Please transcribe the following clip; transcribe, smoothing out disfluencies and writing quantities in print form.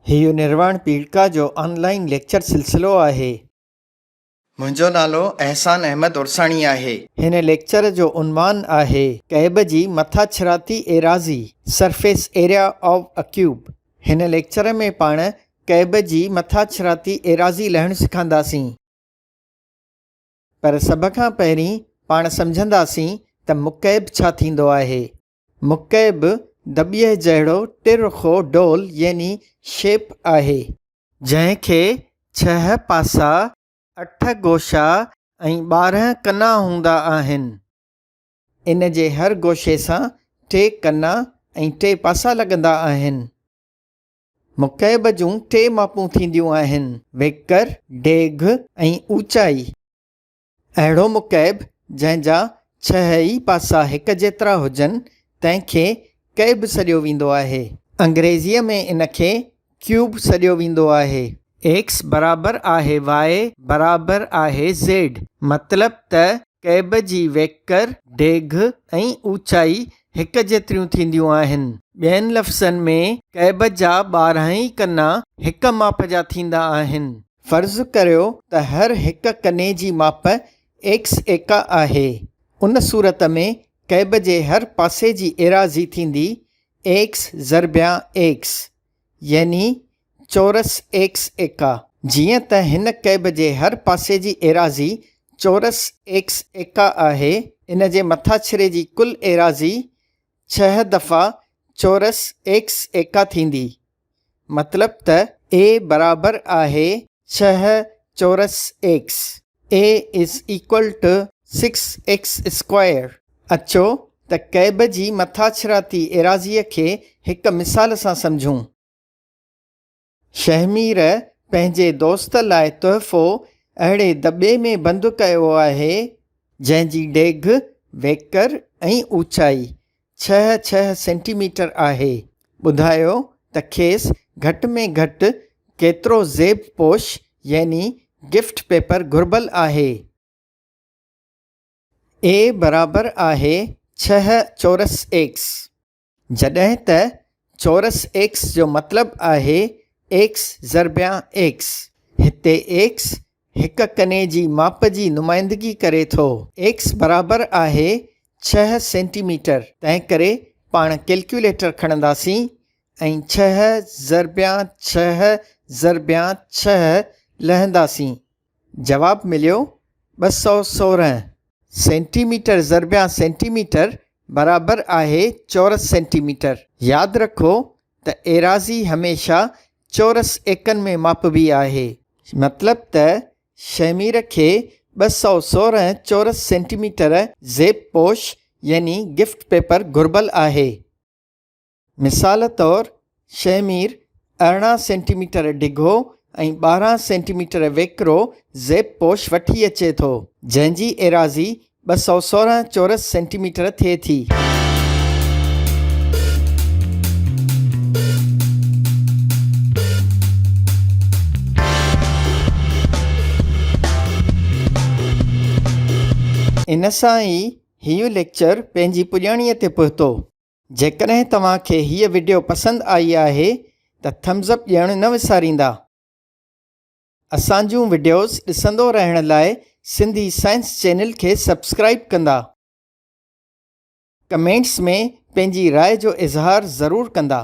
हीउ निर्वाण पीड़िका जो ऑनलाइन लेक्चर सिलसिलो आहे। मुंहिंजो नालो अहसान अहमद उर्साणी आहे। हिन लेक्चर जो उन्वान आहे कैब जी मथाछराती एराज़ी surface area of a cube. हिन लेक्चर में पाण कैब जी मथाछराती एराज़ी लहणु सिखंदासीं। पर सभ खां पहिरीं पाण सम्झंदासीं त मुकैब छा थींदो आहे। मुकैब दॿिए जहिड़ो टिरखो डोल यानी शेप आहे जंहिंखे 6 पासा 8 गोशा ऐं 12 कना हूंदा आहिनि। इन जे हर गोशे सां 3 कना ऐं 3 पासा लॻंदा आहिनि। मुकैब जूं 3 मापूं थींदियूं आहिनि: वेकर, डेघ ऐं ऊचाई। अहिड़ो मुकैब जंहिंजा 6 ई पासा हिक जेतिरा हुजनि तंहिंखे कैब सॾियो वेंदो आहे। अंग्रेज़ीअ में इन खे क्यूब सॾियो वेंदो आहे। एक्स बराबरि आहे वाए बराबरि आहे ज़ेड। मतिलब त कैब जी वेकर, डेघ ऐं ऊचाई हिक जेतिरियूं थींदियूं आहिनि। ॿियनि लफ़्ज़नि में कैब जा 12 ई कना हिक माप जा थींदा आहिनि। फ़र्ज़ु करियो त हर हिक कने जी माप एक्स एका आहे। उन सूरत में कैब जे हर पासे जी एराज़ी थींदी एक्स ज़रबिया एक्स यानी चौरस एक्स एका। जीअं त हिन कैब जे हर पासे जी एराज़ी चौरस एक्स एका आहे, इन जे मथाछिरे जी कुल एराज़ी 6 दफ़ा चौरस एक्स एका थींदी। मतिलब त ए बराबरि आहे 6 चौरस x. A is equal to 6x square. अचो त कैब जी मथाछिराती एराज़ीअ खे हिक मिसाल सां सम्झूं। शहमीर पंहिंजे दोस्त लाइ तोहफ़ो अहिड़े दॿे में बंदि कयो आहे जंहिंजी डेघ, वेकर ऐं ऊचाई 6 सेंटीमीटर आहे। ॿुधायो त खेसि घटि में घटि केतिरो ज़ेब पोश यानी गिफ्ट पेपर घुर्बल आहे। ए बराबरि आहे 6 चौरस एक्स। जॾहिं त चौरस एक्स जो मतिलबु आहे एक्स ज़रबिया एक्स। हिते एक्स हिक कने जी माप जी नुमाइंदगी करे थो। एक्स बराबरि आहे 6 सेंटीमीटर। तंहिं करे पाण कैलकुलेटर खणंदासीं ऐं 6 ज़रबिया 6 ज़रबिया 6 लहंदासीं। जवाबु मिलियो 216। सेंटीमीटर ज़रबिया सेंटीमीटर बराबरि आहे चौरस सेंटीमीटर। यादि रखो त एराज़ी हमेशा चौरस एकनि में मापबी आहे। मतिलब त शहमीर खे 216 चौरस सेंटीमीटर ज़ेब पोश यानी गिफ्ट पेपर घुर्बल आहे। मिसाल तौरु शहमीर 18 सेंटीमीटर डिघो ऐं 12 सेंटीमीटर वेकिरो ज़ेब पोश वठी अचे थो, जंहिंजी एराज़ी 216 चौरस सेंटीमीटर थिए थी। इन सां ई हीउ लेक्चर पंहिंजी पुॼाणीअ ते पहुतो। जेकॾहिं तव्हांखे हीअ वीडियो पसंदि आई आहे त थम्स अप ॾियणु न विसारींदा। असांजूं वीडियोज़ ॾिसंदो रहण लाइ सिंधी साइंस चैनल खे सब्सक्राइब कंदा। कमेंट्स में पंहिंजी राय जो इज़हार ज़रूरु कंदा।